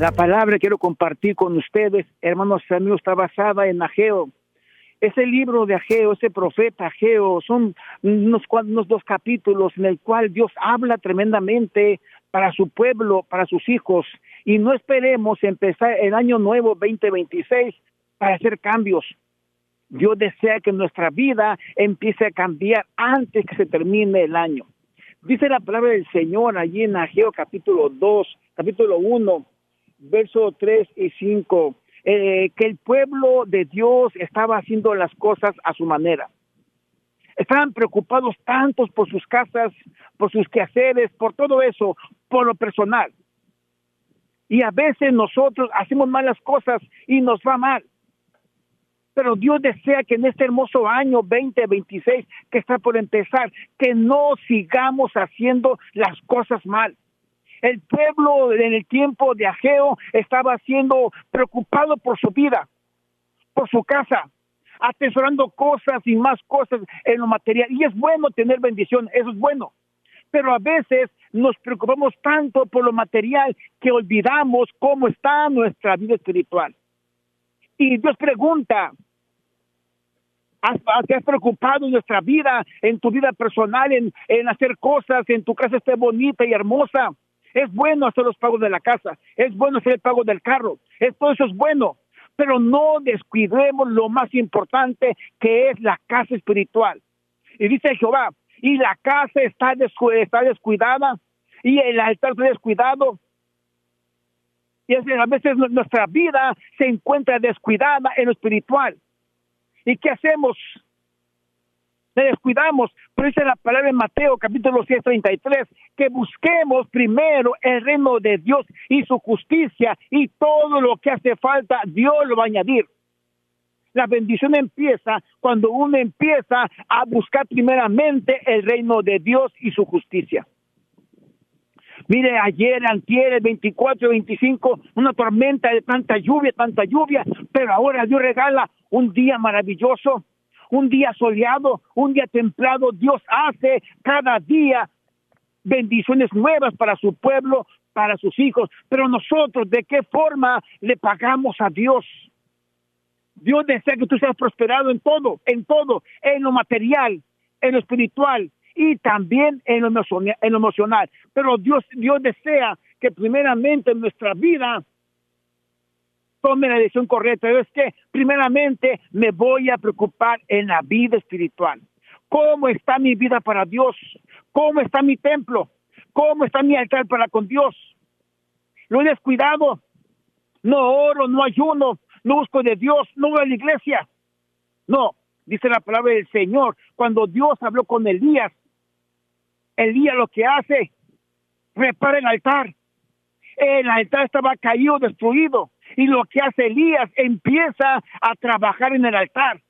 La palabra que quiero compartir con ustedes, hermanos y amigos, está basada en Ageo. Ese libro de Ageo, ese profeta Ageo, son unos 2 capítulos en el cual Dios habla tremendamente para su pueblo, para sus hijos. Y no esperemos empezar el año nuevo 2026 para hacer cambios. Dios desea que nuestra vida empiece a cambiar antes que se termine el año. Dice la palabra del Señor allí en Ageo capítulo 1, versos 3 y 5, que el pueblo de Dios estaba haciendo las cosas a su manera. Estaban preocupados tantos por sus casas, por sus quehaceres, por todo eso, por lo personal. Y a veces nosotros hacemos malas cosas y nos va mal. Pero Dios desea que en este hermoso año 2026 que está por empezar, que no sigamos haciendo las cosas mal. El pueblo en el tiempo de Ageo estaba siendo preocupado por su vida, por su casa, atesorando cosas y más cosas en lo material. Y es bueno tener bendición, eso es bueno. Pero a veces nos preocupamos tanto por lo material que olvidamos cómo está nuestra vida espiritual. Y Dios pregunta, ¿te has preocupado en nuestra vida, en tu vida personal, en hacer cosas, en tu casa esté bonita y hermosa? Es bueno hacer los pagos de la casa, es bueno hacer el pago del carro, todo eso es bueno, pero no descuidemos lo más importante que es la casa espiritual. Y dice Jehová, y la casa está descuidada, y el altar está descuidado. Y a veces nuestra vida se encuentra descuidada en lo espiritual. ¿Y qué hacemos? Le descuidamos. Pero dice la palabra en Mateo capítulo 6:33, que busquemos primero el reino de Dios y su justicia, y todo lo que hace falta Dios lo va a añadir. La bendición empieza cuando uno empieza a buscar primeramente el reino de Dios y su justicia. Mire, ayer, antier, el 24, 25, una tormenta de tanta lluvia, pero ahora Dios regala un día maravilloso, un día soleado, un día templado. Dios hace cada día bendiciones nuevas para su pueblo, para sus hijos. Pero nosotros, ¿de qué forma le pagamos a Dios? Dios desea que tú seas prosperado en todo, en lo material, en lo espiritual, y también en lo emocional. Pero Dios desea que primeramente en nuestra vida tome la decisión correcta. Es que primeramente me voy a preocupar en la vida espiritual. ¿Cómo está mi vida para Dios? ¿Cómo está mi templo? ¿Cómo está mi altar para con Dios? ¿Lo he descuidado? No oro, no ayuno, no busco de Dios, no voy a la iglesia. No, dice la palabra del Señor, cuando Dios habló con Elías lo que hace, repara el altar. El altar estaba caído, destruido, y lo que hace Elías, empieza a trabajar en el altar.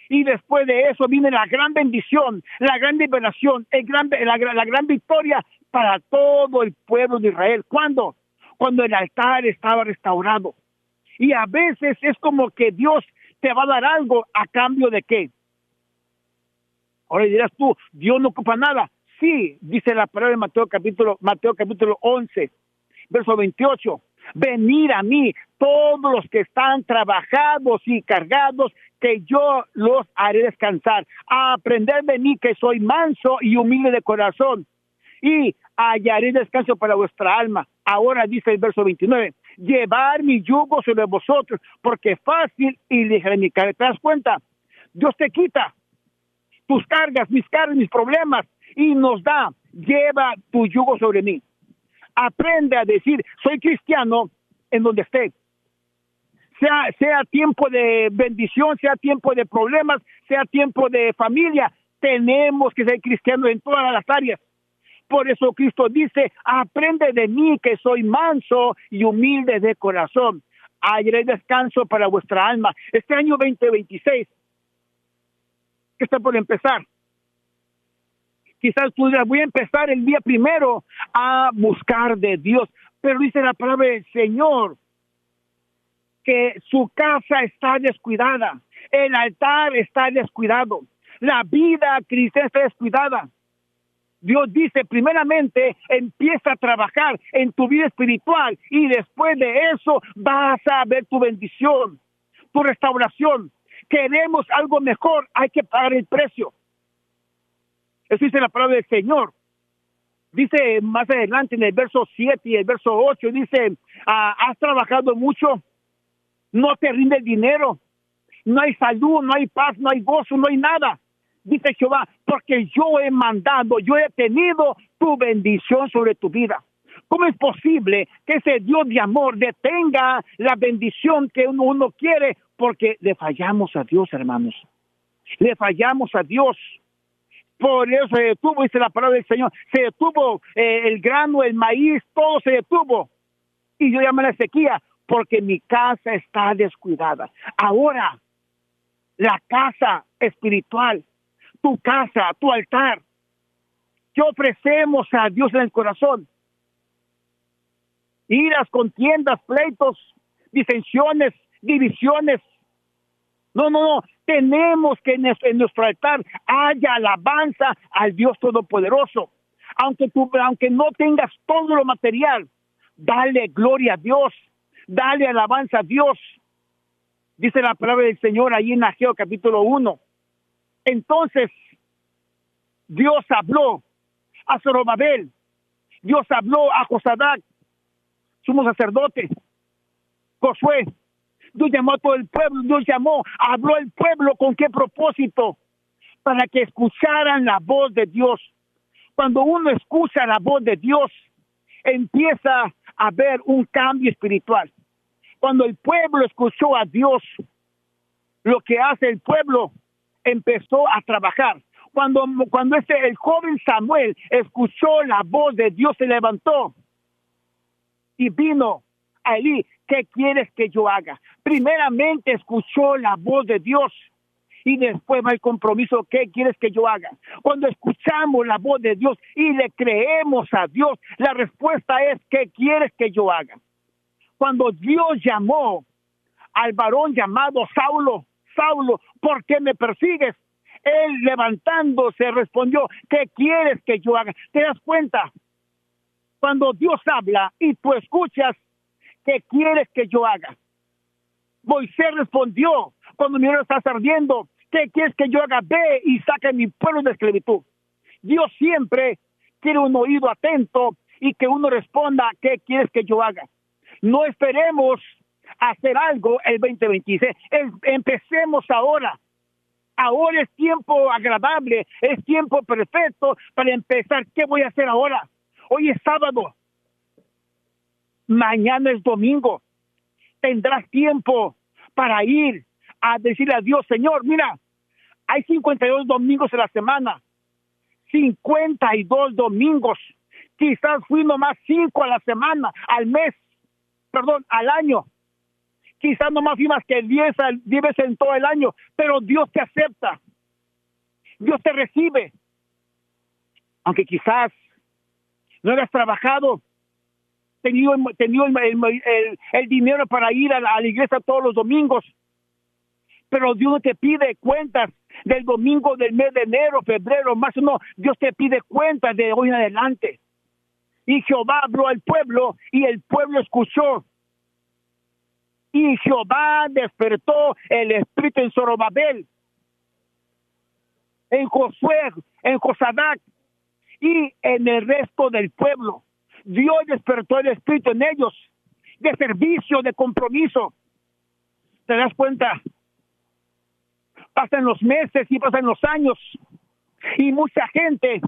Y después de eso viene la gran bendición, la gran liberación, la gran victoria para todo el pueblo de Israel. ¿Cuándo? Cuando el altar estaba restaurado. Y a veces es como que Dios te va a dar algo a cambio de ¿qué? Ahora dirás tú, Dios no ocupa nada. Sí, dice la palabra de Mateo capítulo 11, verso 28. Venid a mí todos los que están trabajados y cargados, que yo los haré descansar. Aprended de mí, que soy manso y humilde de corazón, y hallaré descanso para vuestra alma. Ahora dice el verso 29, llevar mi yugo sobre vosotros, porque es fácil y ligera mi carga. ¿Te das cuenta? Dios te quita tus cargas, mis problemas, y nos da, lleva tu yugo sobre mí. Aprende a decir, soy cristiano en donde esté. Sea tiempo de bendición, sea tiempo de problemas, sea tiempo de familia, tenemos que ser cristianos en todas las áreas. Por eso Cristo dice, aprende de mí, que soy manso y humilde de corazón. Hallaré descanso para vuestra alma. Este año 2026, que está por empezar, quizás tú dirás, voy a empezar el día primero a buscar de Dios. Pero dice la palabra del Señor que su casa está descuidada, el altar está descuidado, la vida cristiana está descuidada. Dios dice, primeramente, empieza a trabajar en tu vida espiritual y después de eso vas a ver tu bendición, tu restauración. Queremos algo mejor, hay que pagar el precio. Eso dice la palabra del Señor. Dice más adelante en el verso 7 y el verso 8, dice, has trabajado mucho, no te rinde el dinero, no hay salud, no hay paz, no hay gozo, no hay nada. Dice Jehová, porque yo he mandado, yo he tenido tu bendición sobre tu vida. ¿Cómo es posible que ese Dios de amor detenga la bendición que uno quiere? Porque le fallamos a Dios, hermanos. Le fallamos a Dios. Por eso se detuvo, dice la palabra del Señor. Se detuvo el grano, el maíz, todo se detuvo. Y yo llamé a la sequía porque mi casa está descuidada. Ahora, la casa espiritual, tu casa, tu altar, ¿qué ofrecemos a Dios en el corazón? Iras, contiendas, pleitos, disensiones, divisiones. No. Tenemos que en nuestro altar haya alabanza al Dios Todopoderoso. Aunque no tengas todo lo material, dale gloria a Dios, dale alabanza a Dios. Dice la palabra del Señor ahí en Ageo capítulo 1. Entonces, Dios habló a Zorobabel, Dios habló a Josadac, sumo sacerdote, Josué. Dios llamó a todo el pueblo, habló al pueblo. ¿Con qué propósito? Para que escucharan la voz de Dios. Cuando uno escucha la voz de Dios, empieza a haber un cambio espiritual. Cuando el pueblo escuchó a Dios, lo que hace el pueblo empezó a trabajar. Cuando el joven Samuel escuchó la voz de Dios, se levantó y vino a Elí. ¿Qué quieres que yo haga? Primeramente escuchó la voz de Dios y después va el compromiso. ¿Qué quieres que yo haga? Cuando escuchamos la voz de Dios y le creemos a Dios, la respuesta es ¿qué quieres que yo haga? Cuando Dios llamó al varón llamado Saulo, Saulo, ¿por qué me persigues? Él levantándose respondió, ¿qué quieres que yo haga? ¿Te das cuenta? Cuando Dios habla y tú escuchas, ¿qué quieres que yo haga? Moisés respondió, cuando mi oro está ardiendo, ¿qué quieres que yo haga? Ve y saca a mi pueblo de esclavitud. Dios siempre quiere un oído atento y que uno responda, ¿qué quieres que yo haga? No esperemos hacer algo el 2026. Empecemos ahora. Ahora es tiempo agradable, es tiempo perfecto para empezar. ¿Qué voy a hacer ahora? Hoy es sábado. Mañana es domingo. Tendrás tiempo para ir a decirle a Dios, Señor, mira, hay 52 domingos en la semana. 52 domingos. Quizás fui nomás 5 a la semana, al año. Quizás nomás fui más que 10 veces en todo el año, pero Dios te acepta. Dios te recibe. Aunque quizás no hayas trabajado, tenido el dinero para ir a la iglesia todos los domingos, pero Dios no te pide cuentas del domingo del mes de enero, febrero, marzo, no. Dios te pide cuentas de hoy en adelante. Y Jehová habló al pueblo y el pueblo escuchó. Y Jehová despertó el espíritu en Zorobabel, en Josué, en Josadac y en el resto del pueblo. Dios despertó el espíritu en ellos, de servicio, de compromiso. ¿Te das cuenta? Pasan los meses y pasan los años y mucha gente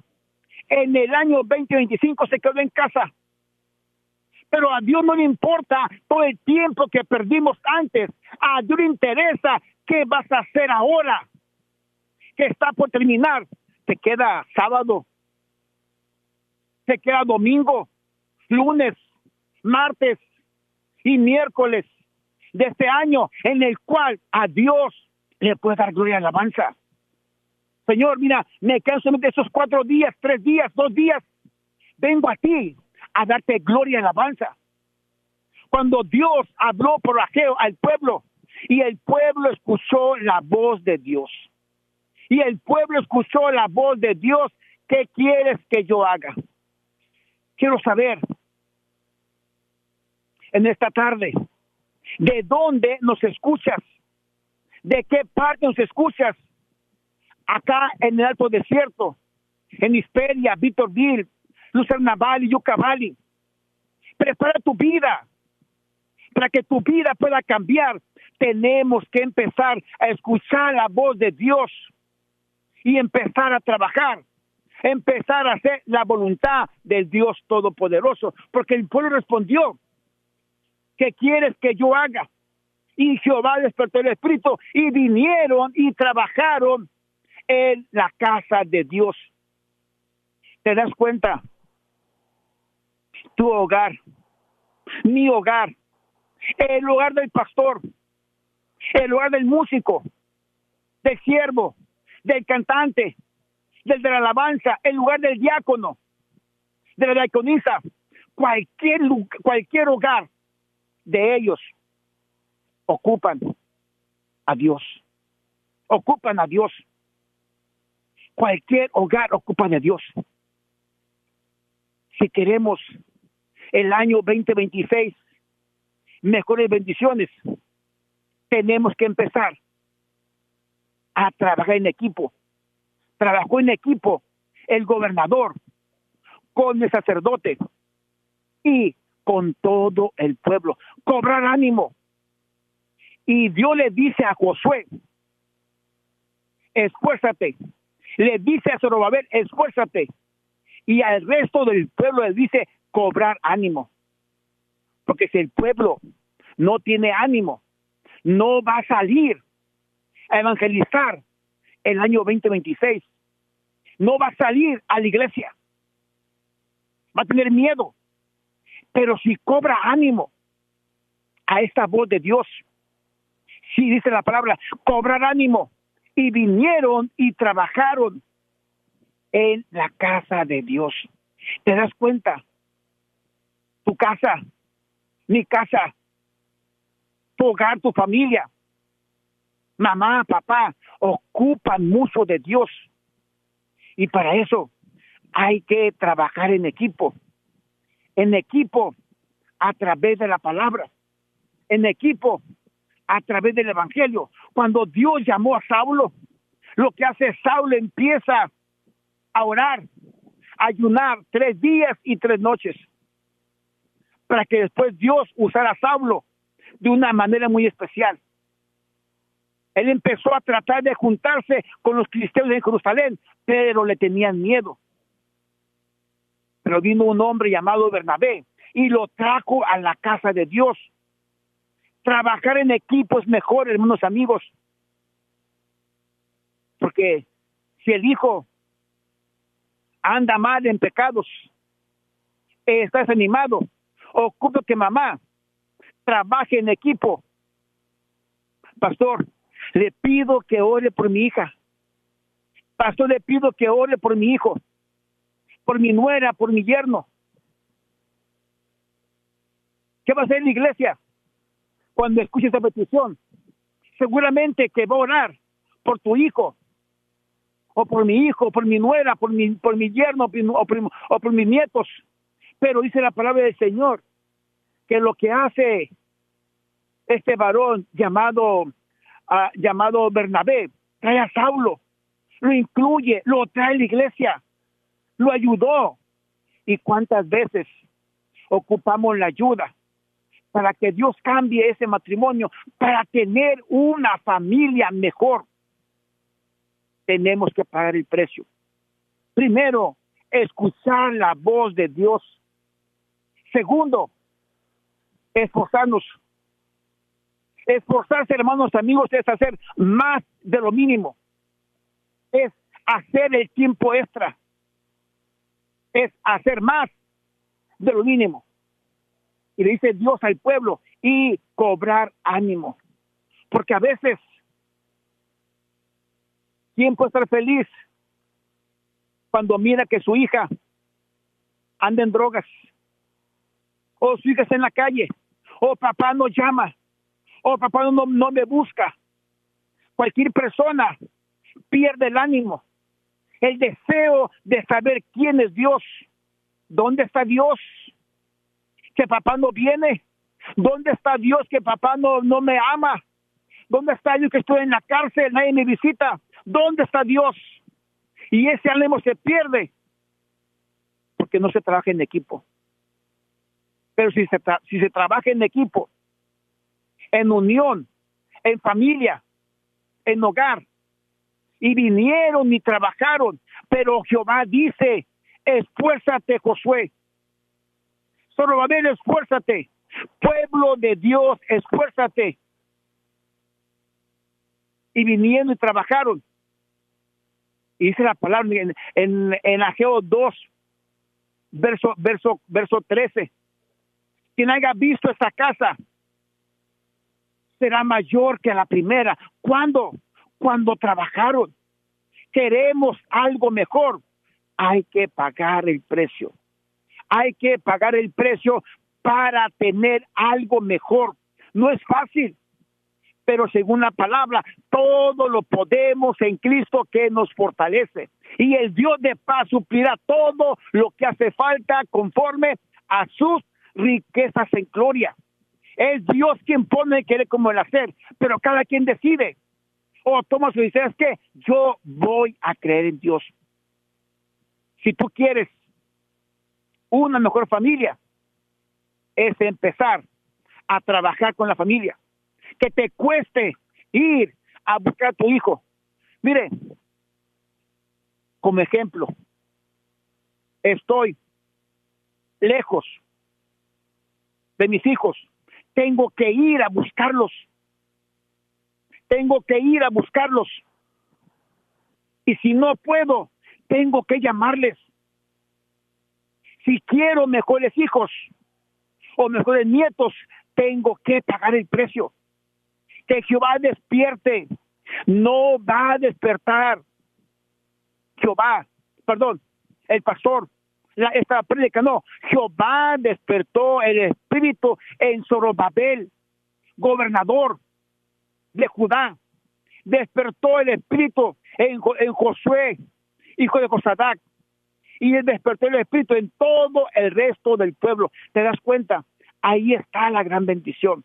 en el año 2025 se quedó en casa. Pero a Dios no le importa todo el tiempo que perdimos antes. A Dios le interesa qué vas a hacer ahora, que está por terminar. Te queda sábado, te queda domingo, lunes, martes y miércoles de este año en el cual a Dios le puede dar gloria y alabanza. Señor, mira, me quedan solamente esos 4 días, 3 días, 2 días. Vengo a ti a darte gloria y alabanza. Cuando Dios habló por Ageo al pueblo y el pueblo escuchó la voz de Dios. Y el pueblo escuchó la voz de Dios, ¿Qué quieres que yo haga? Quiero saber en esta tarde, ¿de dónde nos escuchas? ¿De qué parte nos escuchas? Acá en el Alto Desierto, en Hisperia, Victorville, Lucerna Valley, Yucca Valley. Prepara tu vida. Para que tu vida pueda cambiar, tenemos que empezar a escuchar la voz de Dios y empezar a trabajar, empezar a hacer la voluntad del Dios Todopoderoso, porque el pueblo respondió: ¿qué quieres que yo haga? Y Jehová despertó el espíritu y vinieron y trabajaron en la casa de Dios. ¿Te das cuenta? Tu hogar, mi hogar, el hogar del pastor, el hogar del músico, del siervo, del cantante, del de la alabanza, el lugar del diácono, de la diaconisa, cualquier hogar de ellos ocupan a Dios. Ocupan a Dios. Cualquier hogar ocupan a Dios. Si queremos el año 2026, mejores bendiciones, tenemos que empezar a trabajar en equipo. Trabajó en equipo el gobernador con el sacerdote y con todo el pueblo. Cobrar ánimo. Y Dios le dice a Josué: esfuérzate. Le dice a Zorobabel: esfuérzate. Y al resto del pueblo le dice: cobrar ánimo. Porque si el pueblo no tiene ánimo, no va a salir a evangelizar el año 2026. No va a salir a la iglesia. Va a tener miedo. Pero si cobra ánimo a esta voz de Dios, si dice la palabra, cobrar ánimo, y vinieron y trabajaron en la casa de Dios. ¿Te das cuenta? Tu casa, mi casa, tu hogar, tu familia, mamá, papá, ocupan mucho de Dios. Y para eso hay que trabajar en equipo a través de la palabra, en equipo a través del evangelio. Cuando Dios llamó a Saulo, lo que hace Saulo, empieza a orar, a ayunar 3 días y 3 noches, para que después Dios usara a Saulo de una manera muy especial. Él empezó a tratar de juntarse con los cristianos en Jerusalén, pero le tenían miedo. Pero vino un hombre llamado Bernabé y lo trajo a la casa de Dios. Trabajar en equipo es mejor, hermanos amigos, porque si el hijo anda mal en pecados, está desanimado, ocupa que mamá trabaje en equipo. Pastor, le pido que ore por mi hija. Pastor, le pido que ore por mi hijo, por mi nuera, por mi yerno. ¿Qué va a hacer la iglesia cuando escuche esta petición? Seguramente que va a orar por tu hijo, o por mi hijo, por mi nuera, por mi yerno, o por mis nietos. Pero dice la palabra del Señor que lo que hace este varón llamado Bernabé, trae a Saulo, lo incluye, lo trae a la iglesia, lo ayudó. ¿Y cuántas veces ocupamos la ayuda para que Dios cambie ese matrimonio, para tener una familia mejor? Tenemos que pagar el precio. Primero, escuchar la voz de Dios. Segundo, esforzarnos. Esforzarse, hermanos amigos, es hacer más de lo mínimo. Es hacer el tiempo extra. Es hacer más de lo mínimo. Y le dice Dios al pueblo, y cobrar ánimo. Porque a veces, ¿quién puede estar feliz cuando mira que su hija anda en drogas? O su hija está en la calle. O papá no llama. O papá no me busca. Cualquier persona pierde el ánimo. el deseo de saber quién es Dios. ¿Dónde está Dios? Que papá no viene. ¿Dónde está Dios que papá no me ama? ¿Dónde está Dios que estoy en la cárcel, nadie me visita? ¿Dónde está Dios? Y ese ánimo se pierde porque no se trabaja en equipo. Pero si se trabaja en equipo, en unión, en familia, en hogar, y vinieron y trabajaron, pero Jehová dice, esfuérzate, Josué. Zorobabel, esfuérzate. Pueblo de Dios, esfuérzate. Y vinieron y trabajaron. Y dice la palabra en Ageo 2, verso 13. Quien haya visto esta casa será mayor que la primera. ¿Cuándo? Cuando trabajaron. Queremos algo mejor. Hay que pagar el precio. Hay que pagar el precio para tener algo mejor. No es fácil, pero según la palabra, todo lo podemos en Cristo que nos fortalece. Y el Dios de paz suplirá todo lo que hace falta conforme a sus riquezas en gloria. Es Dios quien pone el querer como el hacer, pero cada quien decide. O toma su decisión, es que yo voy a creer en Dios. Si tú quieres una mejor familia, es empezar a trabajar con la familia. Que te cueste ir a buscar a tu hijo. Mire, como ejemplo, estoy lejos de mis hijos. Tengo que ir a buscarlos. Tengo que ir a buscarlos. Y si no puedo, tengo que llamarles. Si quiero mejores hijos o mejores nietos, tengo que pagar el precio. Que Jehová despierte. No va a despertar el pastor, esta prédica, no. Jehová despertó el espíritu en Zorobabel, gobernador de Judá. Despertó el espíritu en Josué, hijo de Josadac. Y despertó el espíritu en todo el resto del pueblo. ¿Te das cuenta? Ahí está la gran bendición.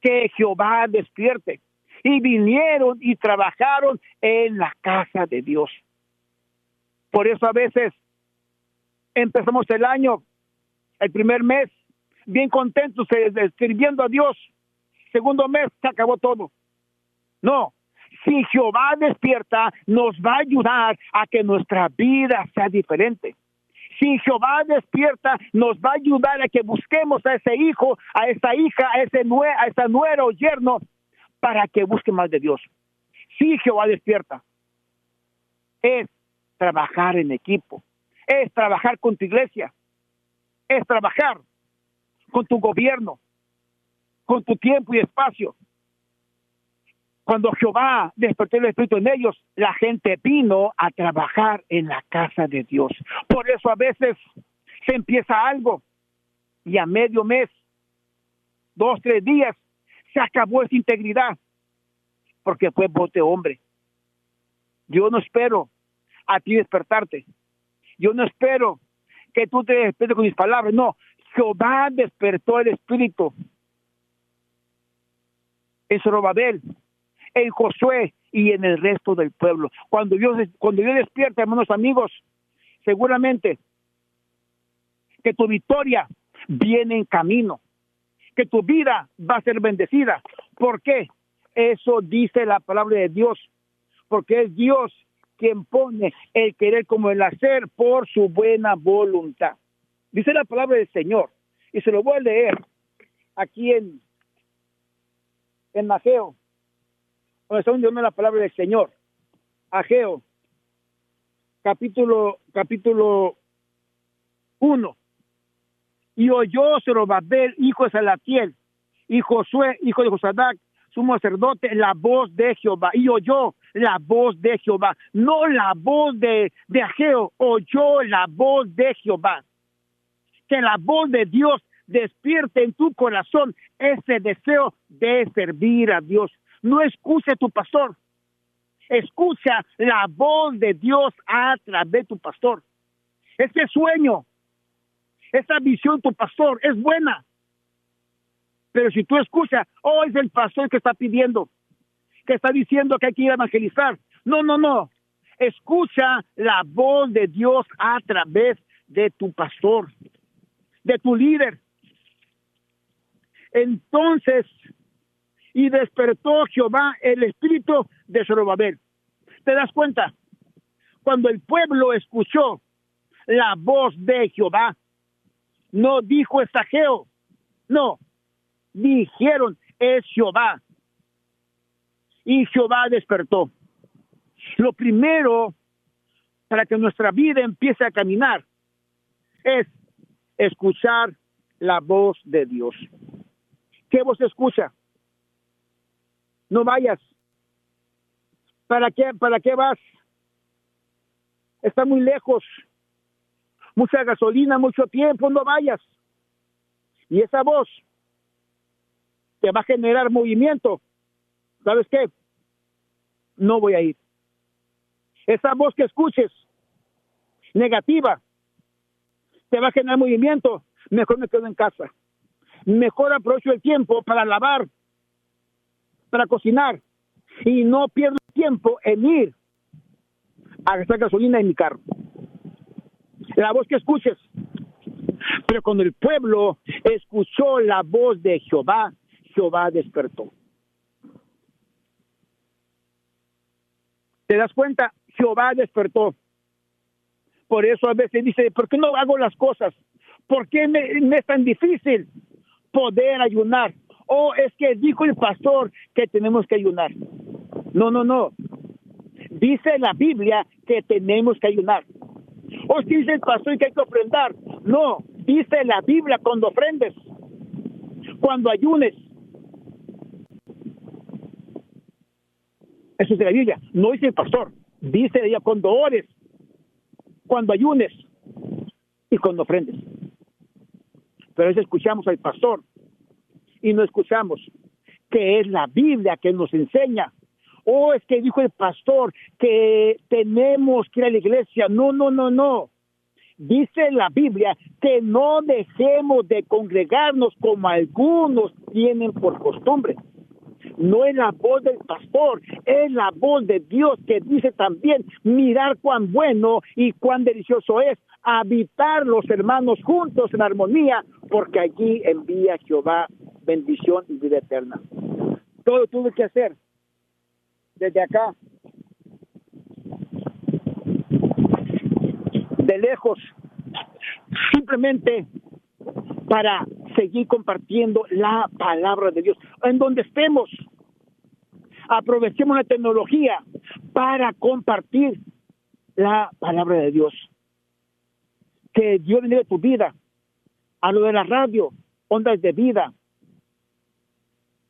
Que Jehová despierte. Y vinieron y trabajaron en la casa de Dios. Por eso a veces empezamos el año, el primer mes, bien contentos, sirviendo a Dios. Segundo mes, se acabó todo. No, si Jehová despierta, nos va a ayudar a que nuestra vida sea diferente. Si Jehová despierta, nos va a ayudar a que busquemos a ese hijo, a esa hija, a esa nuera o yerno, para que busque más de Dios. Si Jehová despierta, es trabajar en equipo, es trabajar con tu iglesia, es trabajar con tu gobierno, con tu tiempo y espacio. Cuando Jehová despertó el espíritu en ellos, la gente vino a trabajar en la casa de Dios. Por eso a veces se empieza algo y a medio mes, 2, 3 días, se acabó esa integridad porque fue voz de hombre. Yo no espero a ti despertarte. Yo no espero que tú te despiertes con mis palabras. No, Jehová despertó el espíritu en Zorobabel, en Josué y en el resto del pueblo. Cuando Dios despierta, hermanos amigos, seguramente que tu victoria viene en camino, que tu vida va a ser bendecida. ¿Por qué? Eso dice la palabra de Dios, porque es Dios quien pone el querer como el hacer por su buena voluntad. Dice la palabra del Señor, y se lo voy a leer aquí en Ageo, donde está hundiendo la palabra del Señor. Ageo, capítulo 1. Y oyó Zorobabel, hijo de Salatiel, y Josué, hijo de Josadac, sumo sacerdote, la voz de Jehová. Y oyó la voz de Jehová, no la voz de Ageo, oyó la voz de Jehová. Que la voz de Dios despierte en tu corazón ese deseo de servir a Dios. No excuse a tu pastor. Escucha la voz de Dios a través de tu pastor. Ese sueño, esa visión de tu pastor es buena. Pero si tú escuchas, oh, es el pastor que está pidiendo, que está diciendo que hay que ir a evangelizar. No, no, no. Escucha la voz de Dios a través de tu pastor, de tu líder. Entonces, y despertó Jehová el espíritu de Zorobabel. ¿Te das cuenta? Cuando el pueblo escuchó la voz de Jehová, no dijo es Ageo, no, dijeron es Jehová. Y Jehová despertó. Lo primero para que nuestra vida empiece a caminar es escuchar la voz de Dios. ¿Qué voz escucha? No vayas. ¿Para qué vas? Está muy lejos. Mucha gasolina, mucho tiempo, no vayas. Y esa voz te va a generar movimiento. ¿Sabes qué? No voy a ir. Esa voz que escuches, negativa, te va a generar movimiento. Mejor me quedo en casa. Mejor aprovecho el tiempo para lavar, para cocinar. Y no pierdo tiempo en ir a gastar gasolina en mi carro. La voz que escuches. Pero cuando el pueblo escuchó la voz de Jehová, Jehová despertó. ¿Te das cuenta? Jehová despertó. Por eso a veces dice, ¿por qué no hago las cosas? ¿Por qué me es tan difícil poder ayunar? O es que dijo el pastor que tenemos que ayunar. No, no, no. Dice la Biblia que tenemos que ayunar. O es que dice el pastor que hay que ofrendar. No, dice la Biblia cuando ofrendes, cuando ayunes. Eso es de la Biblia. No dice el pastor. Dice ella cuando ores, cuando ayunes y cuando ofrendes. Pero a veces escuchamos al pastor y no escuchamos que es la Biblia que nos enseña. O es que dijo el pastor que tenemos que ir a la iglesia. No, no, no, no. Dice la Biblia que no dejemos de congregarnos como algunos tienen por costumbre. No es la voz del pastor, es la voz de Dios que dice también, mirar cuán bueno y cuán delicioso es habitar los hermanos juntos en armonía, porque allí envía Jehová bendición y vida eterna. Todo tuve que hacer desde acá, de lejos, simplemente para seguir compartiendo la palabra de Dios. En donde estemos, aprovechemos la tecnología para compartir la palabra de Dios. Que Dios bendiga tu vida. A lo de la radio, Ondas de Vida.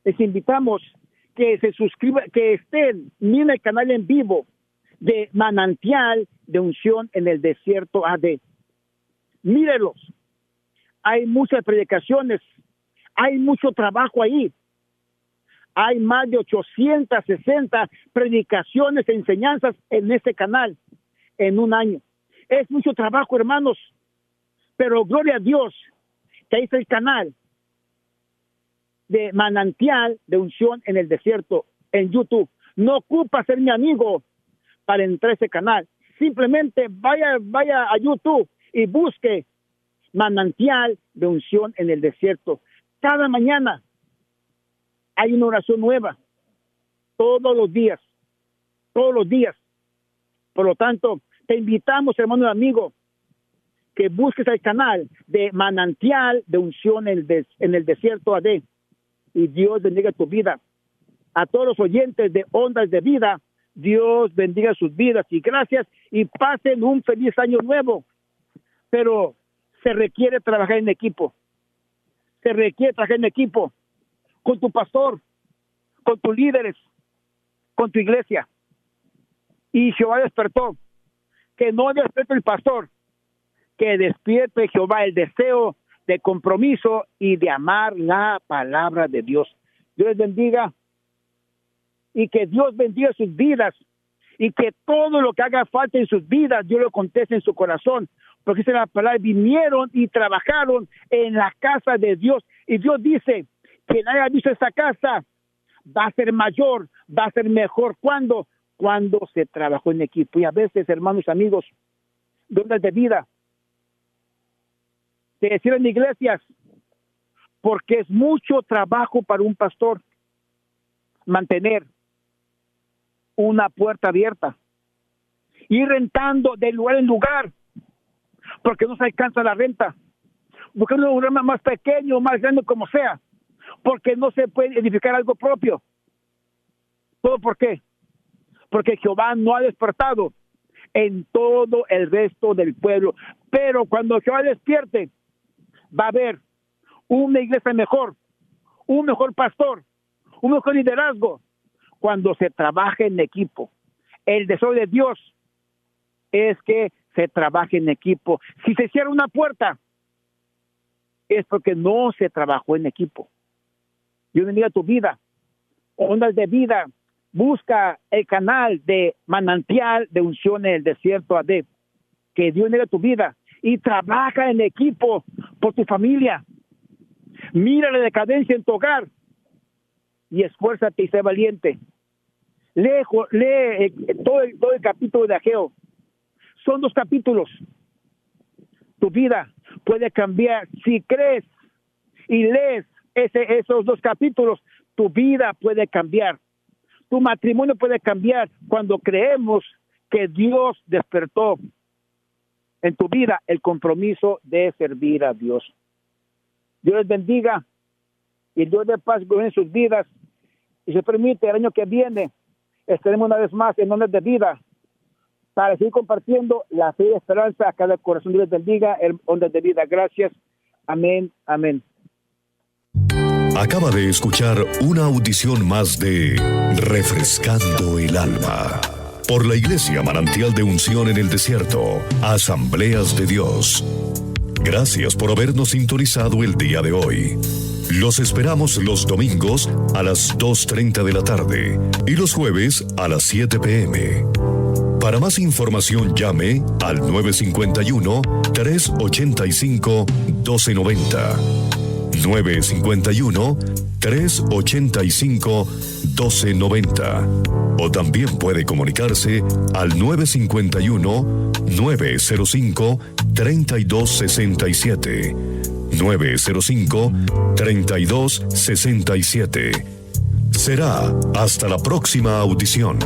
Les invitamos que se suscriban, que estén, miren el canal en vivo de Manantial de Unción en el Desierto AD. Mírenlos. Hay muchas predicaciones, hay mucho trabajo ahí. Hay más de 860 predicaciones e enseñanzas en este canal en un año. Es mucho trabajo, hermanos, pero gloria a Dios que ahí está el canal de Manantial de Unción en el Desierto en YouTube. No ocupa ser mi amigo para entrar a ese canal. Simplemente vaya a YouTube y busque Manantial de Unción en el Desierto. Cada mañana hay una oración nueva. Todos los días. Todos los días. Por lo tanto, te invitamos, hermano y amigo, que busques el canal de Manantial de Unción en el Desierto AD. Y Dios bendiga tu vida. A todos los oyentes de Ondas de Vida, Dios bendiga sus vidas y gracias y pasen un feliz año nuevo. Pero se requiere trabajar en equipo. Se requiere trabajar en equipo con tu pastor, con tus líderes, con tu iglesia. Y Jehová despertó. Que no despierte el pastor, que despierte Jehová el deseo de compromiso y de amar la palabra de Dios. Dios les bendiga y que Dios bendiga sus vidas y que todo lo que haga falta en sus vidas, Dios lo conteste en su corazón. Porque dice la palabra, vinieron y trabajaron en la casa de Dios. Y Dios dice, quien haya visto esta casa va a ser mayor, va a ser mejor. ¿Cuándo? Cuando se trabajó en equipo. Y a veces, hermanos, amigos, dones de vida se cierran iglesias porque es mucho trabajo para un pastor mantener una puerta abierta, ir rentando de lugar en lugar, porque no se alcanza la renta, buscar un lugar más pequeño, más grande, como sea, porque no se puede edificar algo propio. ¿Todo por qué? Porque Jehová no ha despertado en todo el resto del pueblo. Pero cuando Jehová despierte, va a haber una iglesia mejor, un mejor pastor, un mejor liderazgo, cuando se trabaje en equipo. El deseo de Dios es que se trabaje en equipo. Si se cierra una puerta, es porque no se trabajó en equipo. Dios bendiga tu vida, ondas de vida. Busca el canal de Manantial de Unción en el Desierto AD. Que Dios bendiga tu vida y trabaja en equipo por tu familia. Mira la decadencia en tu hogar y esfuérzate y sé valiente. Lee todo el capítulo de Ageo. Son 2 capítulos. Tu vida puede cambiar si crees y lees esos 2 capítulos. Tu vida puede cambiar. Tu matrimonio puede cambiar cuando creemos que Dios despertó en tu vida el compromiso de servir a Dios. Dios les bendiga y Dios de paz en sus vidas. Y si permite, el año que viene estaremos una vez más en Ondas de Vida para seguir compartiendo la fe y esperanza a cada corazón. Dios les bendiga en Ondas de Vida. Gracias. Amén. Amén. Acaba de escuchar una audición más de Refrescando el Alma por la Iglesia Manantial de Unción en el Desierto, Asambleas de Dios. Gracias por habernos sintonizado el día de hoy. Los esperamos los domingos a las 2:30 de la tarde y los jueves a las 7 p.m. Para más información llame al 951-385-1290. 951-385-1290. O también puede comunicarse al 951-905-3267. 905-3267. Será hasta la próxima audición.